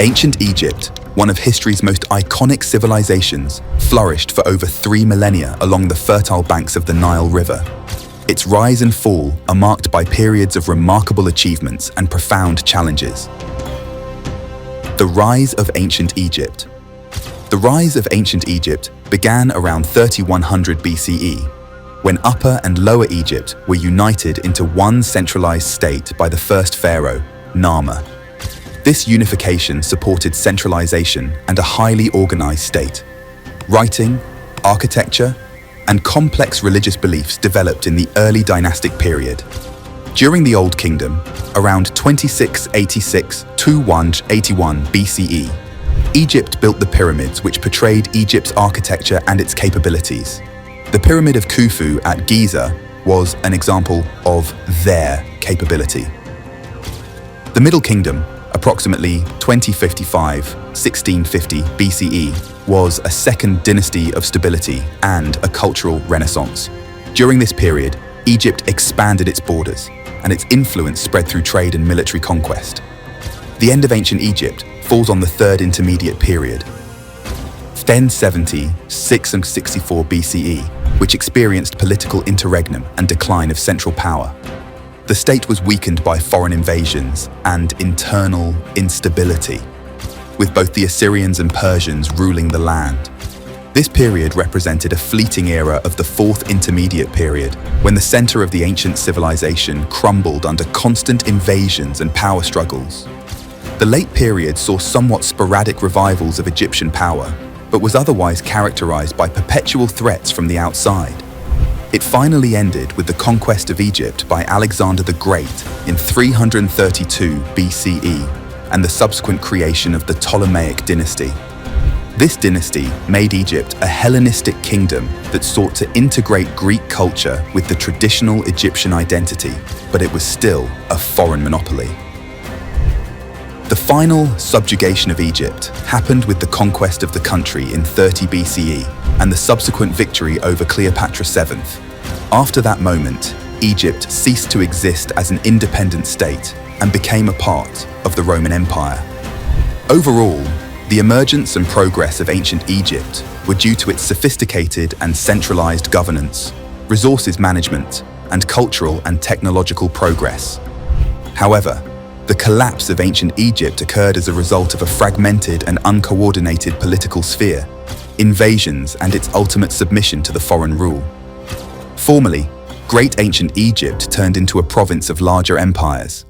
Ancient Egypt, one of history's most iconic civilizations, flourished for over 3 millennia along the fertile banks of the Nile River. Its rise and fall are marked by periods of remarkable achievements and profound challenges. The rise of ancient Egypt. The rise of ancient Egypt began around 3100 BCE, when Upper and Lower Egypt were united into one centralized state by the first pharaoh, Narmer. This unification supported centralization and a highly organized state. Writing, architecture, and complex religious beliefs developed in the early dynastic period. During the Old Kingdom, around 2686–2181 BCE, Egypt built the pyramids which portrayed Egypt's architecture and its capabilities. The Pyramid of Khufu at Giza was an example of their capability. The Middle Kingdom, approximately 2055–1650 BCE, was a second dynasty of stability and a cultural renaissance. During this period, Egypt expanded its borders, and its influence spread through trade and military conquest. The end of ancient Egypt falls on the Third Intermediate Period, 1070–664 BCE, which experienced political interregnum and decline of central power. The state was weakened by foreign invasions and internal instability, with both the Assyrians and Persians ruling the land. This period represented a fleeting era of the Fourth Intermediate Period, when the center of the ancient civilization crumbled under constant invasions and power struggles. The late period saw somewhat sporadic revivals of Egyptian power, but was otherwise characterized by perpetual threats from the outside. It finally ended with the conquest of Egypt by Alexander the Great in 332 BCE and the subsequent creation of the Ptolemaic dynasty. This dynasty made Egypt a Hellenistic kingdom that sought to integrate Greek culture with the traditional Egyptian identity, but it was still a foreign monopoly. The final subjugation of Egypt happened with the conquest of the country in 30 BCE and the subsequent victory over Cleopatra VII. After that moment, Egypt ceased to exist as an independent state and became a part of the Roman Empire. Overall, the emergence and progress of ancient Egypt were due to its sophisticated and centralized governance, resources management, and cultural and technological progress. However, the collapse of ancient Egypt occurred as a result of a fragmented and uncoordinated political sphere, invasions, and its ultimate submission to the foreign rule. Formerly, Great Ancient Egypt turned into a province of larger empires,